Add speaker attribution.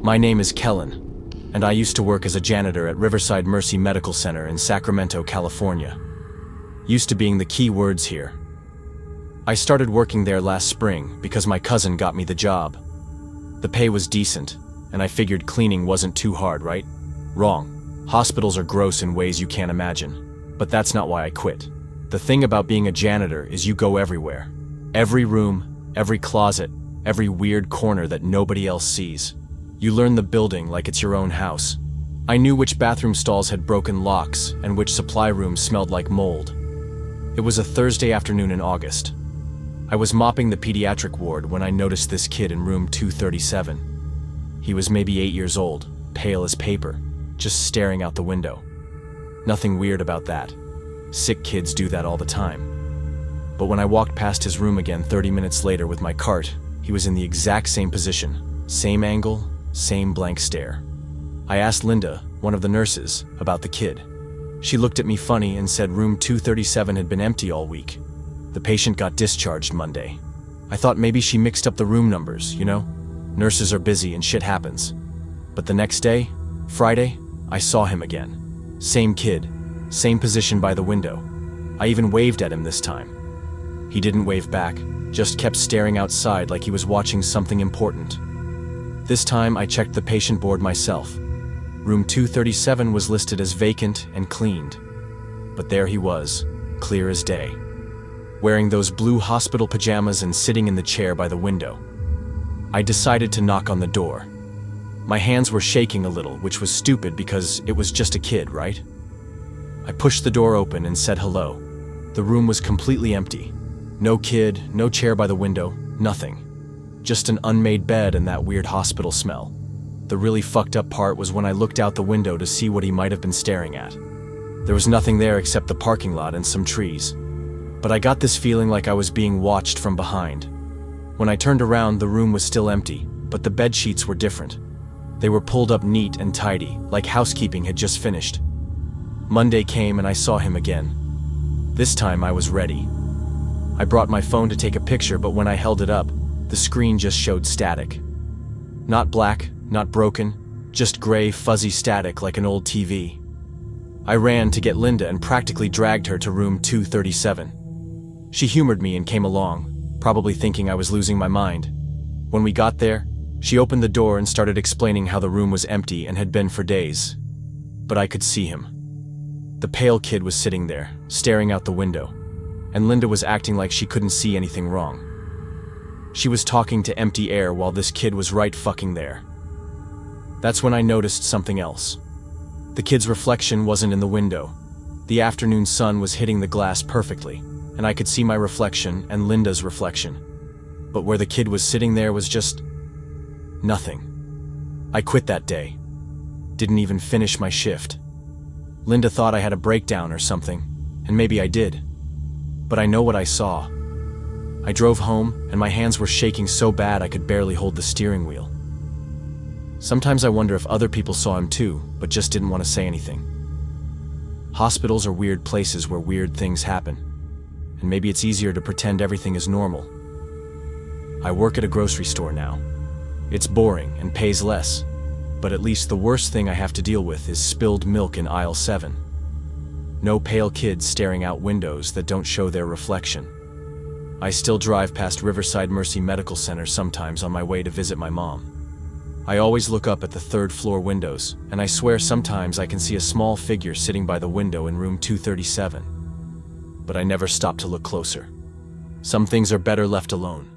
Speaker 1: My name is 𝐬𝐮, and I used to work as a janitor at Riverside Mercy Medical Center in Sacramento, California. Used to being the key words here. I started working there last spring because my cousin got me the job. The pay was decent, and I figured cleaning wasn't too hard, right? Wrong. Hospitals are gross in ways you can't imagine. But that's not why I quit. The thing about being a janitor is you go everywhere. Every room, every closet, every weird corner that nobody else sees. You learn the building like it's your own house. I knew which bathroom stalls had broken locks and which supply rooms smelled like mold. It was a Thursday afternoon in August. I was mopping the pediatric ward when I noticed this kid in room 237. He was maybe 8 years old, pale as paper, just staring out the window. Nothing weird about that. Sick kids do that all the time. But when I walked past his room again 30 minutes later with my cart, he was in the exact same position, same angle, same blank stare. I asked Linda, one of the nurses, about the kid. She looked at me funny and said room 237 had been empty all week. The patient got discharged Monday. I thought maybe she mixed up the room numbers, you know? Nurses are busy and shit happens. But the next day, Friday, I saw him again. Same kid, same position by the window. I even waved at him this time. He didn't wave back, just kept staring outside like he was watching something important. This time I checked the patient board myself. Room 237 was listed as vacant and cleaned. But there he was, clear as day. Wearing those blue hospital pajamas and sitting in the chair by the window. I decided to knock on the door. My hands were shaking a little, which was stupid because it was just a kid, right? I pushed the door open and said hello. The room was completely empty. No kid, no chair by the window, nothing. Just an unmade bed and that weird hospital smell. The really fucked up part was when I looked out the window to see what he might have been staring at. There was nothing there except the parking lot and some trees. But I got this feeling like I was being watched from behind. When I turned around, the room was still empty, but the bed sheets were different. They were pulled up neat and tidy, like housekeeping had just finished. Monday came and I saw him again. This time I was ready. I brought my phone to take a picture, but when I held it up, the screen just showed static. Not black, not broken, just gray, fuzzy static like an old TV. I ran to get Linda and practically dragged her to room 237. She humored me and came along, probably thinking I was losing my mind. When we got there, she opened the door and started explaining how the room was empty and had been for days. But I could see him. The pale kid was sitting there, staring out the window, and Linda was acting like she couldn't see anything wrong. She was talking to empty air while this kid was right fucking there. That's when I noticed something else. The kid's reflection wasn't in the window. The afternoon sun was hitting the glass perfectly, and I could see my reflection and Linda's reflection. But where the kid was sitting there was just nothing. I quit that day. Didn't even finish my shift. Linda thought I had a breakdown or something, and maybe I did. But I know what I saw. I drove home, and my hands were shaking so bad I could barely hold the steering wheel. Sometimes I wonder if other people saw him too, but just didn't want to say anything. Hospitals are weird places where weird things happen, and maybe it's easier to pretend everything is normal. I work at a grocery store now. It's boring and pays less, but at least the worst thing I have to deal with is spilled milk in aisle 7. No pale kids staring out windows that don't show their reflection. I still drive past Riverside Mercy Medical Center sometimes on my way to visit my mom. I always look up at the third-floor windows, and I swear sometimes I can see a small figure sitting by the window in room 237. But I never stop to look closer. Some things are better left alone.